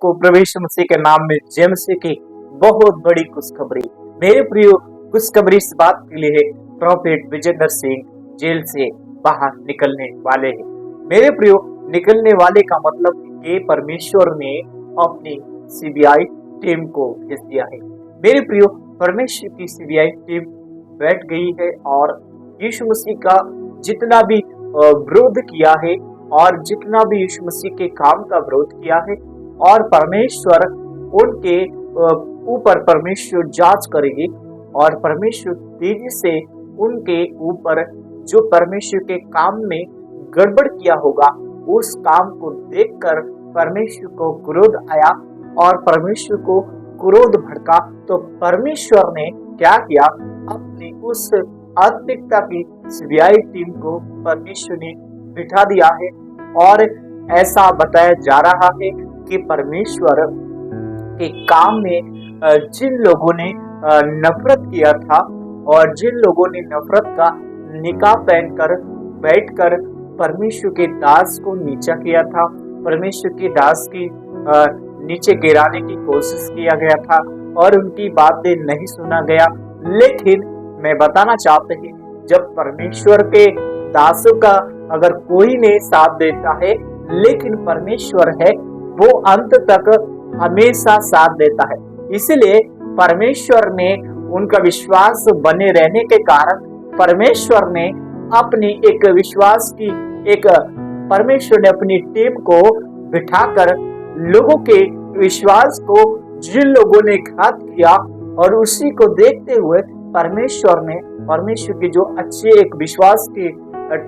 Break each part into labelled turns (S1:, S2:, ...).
S1: आपको प्रभु यीशु मसीह के नाम में जय मसीह की बहुत बड़ी खुशखबरी। मेरे प्रिय, खुशखबरी इस बात के लिए है, प्रॉफेट विजेंद्र सिंह जेल से बाहर निकलने वाले हैं। मेरे प्रिय, निकलने वाले का मतलब कि परमेश्वर ने अपनी सीबीआई टीम को भेज दिया है। मेरे प्रिय, परमेश्वर की सीबीआई टीम बैठ गई है और यीशु मसीह का जितना भी विरोध किया है और जितना भी यीशु मसीह के काम का विरोध किया है, और परमेश्वर उनके ऊपर परमेश्वर जांच करेगी और परमेश्वर तेजी से उनके ऊपर जो परमेश्वर के काम में गड़बड़ किया होगा उस काम को देखकर परमेश्वर को क्रोध आया और परमेश्वर को क्रोध भड़का। तो परमेश्वर ने क्या किया, अपनी उस आत्मिकता की सीबीआई टीम को परमेश्वर ने बिठा दिया है। और ऐसा बताया जा रहा है कि परमेश्वर के काम में जिन लोगों ने नफरत किया था और जिन लोगों ने नफरत का निकाह पहनकर बैठकर परमेश्वर के दास को नीचा किया था, परमेश्वर के दास की नीचे गिराने की कोशिश किया गया था और उनकी बातें नहीं सुना गया। लेकिन मैं बताना चाहता हूँ, जब परमेश्वर के दासों का अगर कोई ने साथ देता है, लेकिन परमेश्वर है वो अंत तक हमेशा साथ देता है। इसलिए परमेश्वर ने उनका विश्वास बने रहने के कारण परमेश्वर ने अपनी एक विश्वास की परमेश्वर ने अपनी टीम को बिठाकर लोगों के विश्वास को जिन लोगों ने घात किया और उसी को देखते हुए परमेश्वर की जो अच्छी एक विश्वास की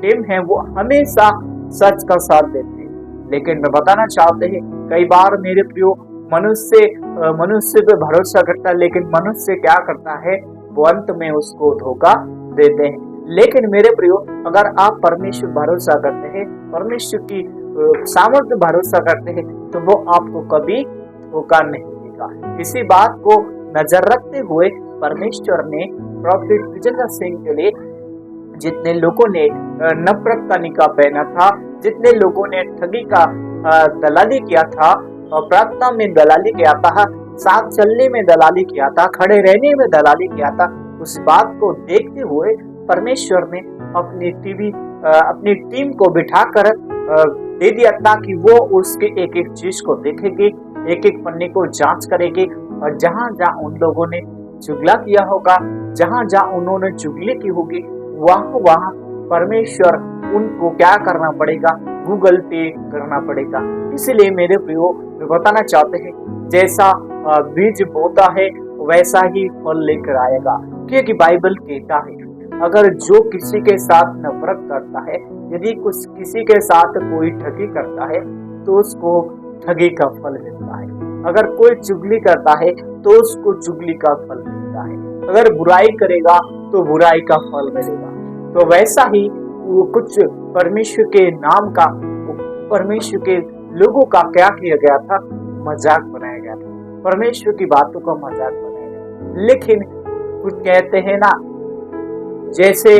S1: टीम है वो हमेशा सच का साथ देते हैं। लेकिन मैं बताना चाहते हैं, कई बार मेरे प्रियो, मनुष्य पे भरोसा करता है, लेकिन मनुष्य क्या करता है, वो अंत में उसको धोखा देते हैं। लेकिन मेरे प्रियो, अगर आप परमेश्वर भरोसा करते हैं, परमेश्वर की सामर्थ्य भरोसा करते हैं, तो वो आपको कभी धोखा नहीं देगा। इसी बात को नजर रखते हुए परमेश्वर ने प्रॉफेट विजेंद्र सिंह के लिए जितने लोगों ने नफरत का निकाह पहना था, जितने लोगों ने ठगी का दलाली किया था और प्रार्थना में दलाली किया था, साथ चलने में दलाली किया था, खड़े रहने में दलाली किया था, उस बात को देखते हुए परमेश्वर ने अपनी टीम को बिठाकर दे दिया ताकि वो उसके एक एक चीज को देखेगी, एक एक पन्ने को जांच करेगी और जहां जहां उन लोगों ने चुगला किया होगा, जहां जहां उन्होंने चुगली की होगी, वहां परमेश्वर उनको क्या करना पड़ेगा, गूगल पे करना पड़ेगा। इसलिए मेरे प्रियो, मैं बताना चाहते हैं, जैसा बीज बोता है वैसा ही फल लेकर आएगा। क्योंकि बाइबल कहता है, अगर जो किसी के साथ नफरत करता है, यदि किसी के साथ कोई ठगी करता है तो उसको ठगी का फल मिलता है। अगर कोई चुगली करता है तो उसको चुगली का फल मिलता है। अगर बुराई करेगा तो बुराई का फल मिलेगा। तो वैसा ही वो कुछ परमेश्वर के नाम का, परमेश्वर के लोगों का क्या किया गया था, मजाक बनाया गया था, परमेश्वर की बातों का मजाक बनाया गया। लेकिन कुछ कहते हैं ना, जैसे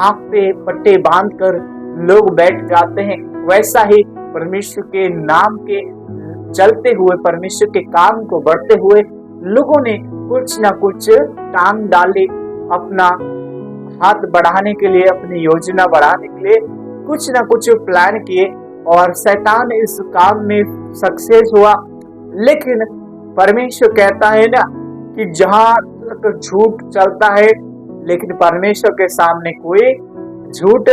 S1: आंख पे पट्टे बांधकर लोग बैठ जाते हैं, वैसा ही परमेश्वर के नाम के चलते हुए, परमेश्वर के काम को बढ़ते हुए लोगों ने कुछ ना कुछ टांग डाले, अपना हाथ बढ़ाने के लिए, अपनी योजना बढ़ाने के लिए कुछ ना कुछ प्लान किए और शैतान इस काम में सक्सेस हुआ। लेकिन परमेश्वर कहता है ना कि जहां तक झूठ चलता है, लेकिन परमेश्वर के सामने कोई झूठ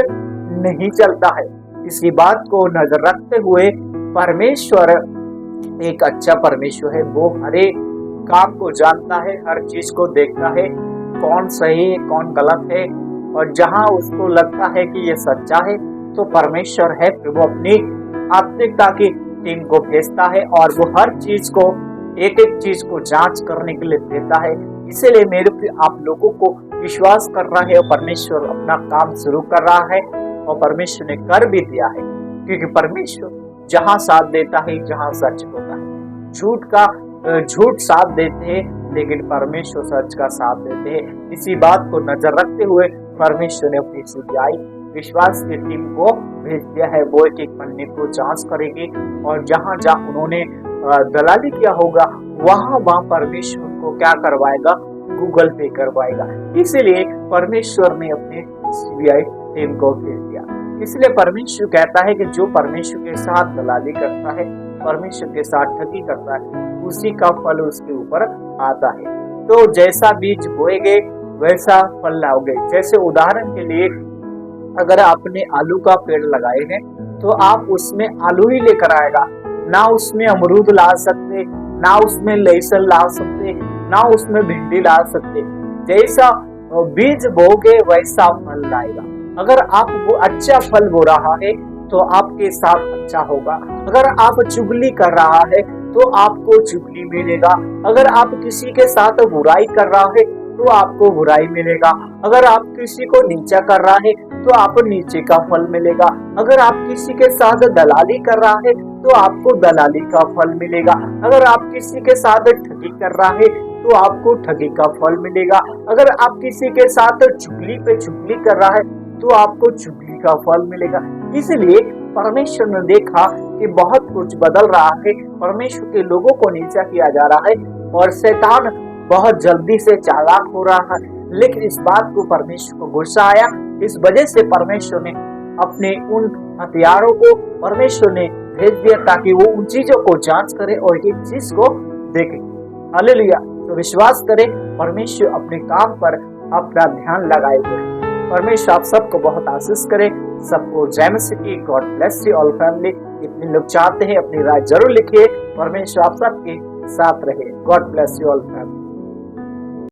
S1: नहीं चलता है। इसी बात को नजर रखते हुए परमेश्वर एक अच्छा परमेश्वर है, वो हर एक काम को जानता है, हर चीज को देखता है, कौन सही है कौन गलत है, और जहां उसको लगता है कि ये सच्चा है तो परमेश्वर है वो अपनी आत्मिकता की टीम को भेजता है और वो हर चीज को, एक एक चीज को जांच करने के लिए देता है। इसीलिए मेरे आप लोगों को विश्वास कर रहा है और परमेश्वर अपना काम शुरू कर रहा है और परमेश्वर ने कर भी दिया है। क्योंकि परमेश्वर जहां साथ देता है, जहां सच होता है, झूठ साथ देते हैं, लेकिन परमेश्वर सच का साथ देते हैं। इसी बात को नजर रखते हुए परमेश्वर ने अपनी सीबीआई विश्वास की टीम को भेज दिया है। वो एक एक पन्ने को जांच करेगी और जहां जहां उन्होंने दलाली किया होगा वहाँ परमेश्वर को क्या करवाएगा, गूगल पे करवाएगा। इसीलिए परमेश्वर ने अपने सीबीआई टीम को भेज दिया। इसलिए परमेश्वर कहता है कि जो परमेश्वर के साथ दलाली करता है, परमेश्वर के साथ ठगी करता है, उसी का फल उसके ऊपर आता है। तो जैसा बीज बोएगे वैसा फल लाओगे। जैसे उदाहरण के लिए अगर आपने आलू का पेड़ लगाए हैं तो आप उसमें आलू ही लेकर आएगा, ना उसमें अमरूद ला सकते, ना उसमें लहसुन ला सकते, ना उसमें भिंडी ला सकते। जैसा बीज बोगे वैसा फल लाएगा। अगर आप वो अच्छा फल बो रहा है तो आपके साथ अच्छा होगा। अगर आप चुगली कर रहा है तो आपको चुगली मिलेगा। अगर आप किसी के साथ बुराई कर रहा है तो आपको बुराई मिलेगा। अगर आप किसी को नीचा कर रहा है तो आपको नीचे का फल मिलेगा। अगर आप किसी के साथ दलाली कर रहा है तो आपको दलाली का फल मिलेगा। अगर आप किसी के साथ ठगी कर रहा है तो आपको ठगी का फल मिलेगा। अगर आप किसी के साथ चुगली पे चुगली कर रहा है तो आपको चुगली का फल मिलेगा। इसलिए परमेश्वर ने देखा कि बहुत कुछ बदल रहा है, परमेश्वर के लोगों को नीचा किया जा रहा है और शैतान बहुत जल्दी से चालाक हो रहा है। लेकिन इस बात को परमेश्वर को गुस्सा आया। इस वजह से परमेश्वर ने अपने उन हथियारों को परमेश्वर ने भेज दिया ताकि वो उन चीजों को जांच करे और एक चीज को देखे। हालेलुया। तो विश्वास करें, परमेश्वर अपने काम पर अपना ध्यान लगाए हुए। परमेश्वर आप सबको बहुत आशीष करे। सबको जय मसीह की। God bless you all family. इतने लोग चाहते हैं अपनी राय जरूर लिखिए। परमेश्वर आप सबके साथ रहे। God bless you all family.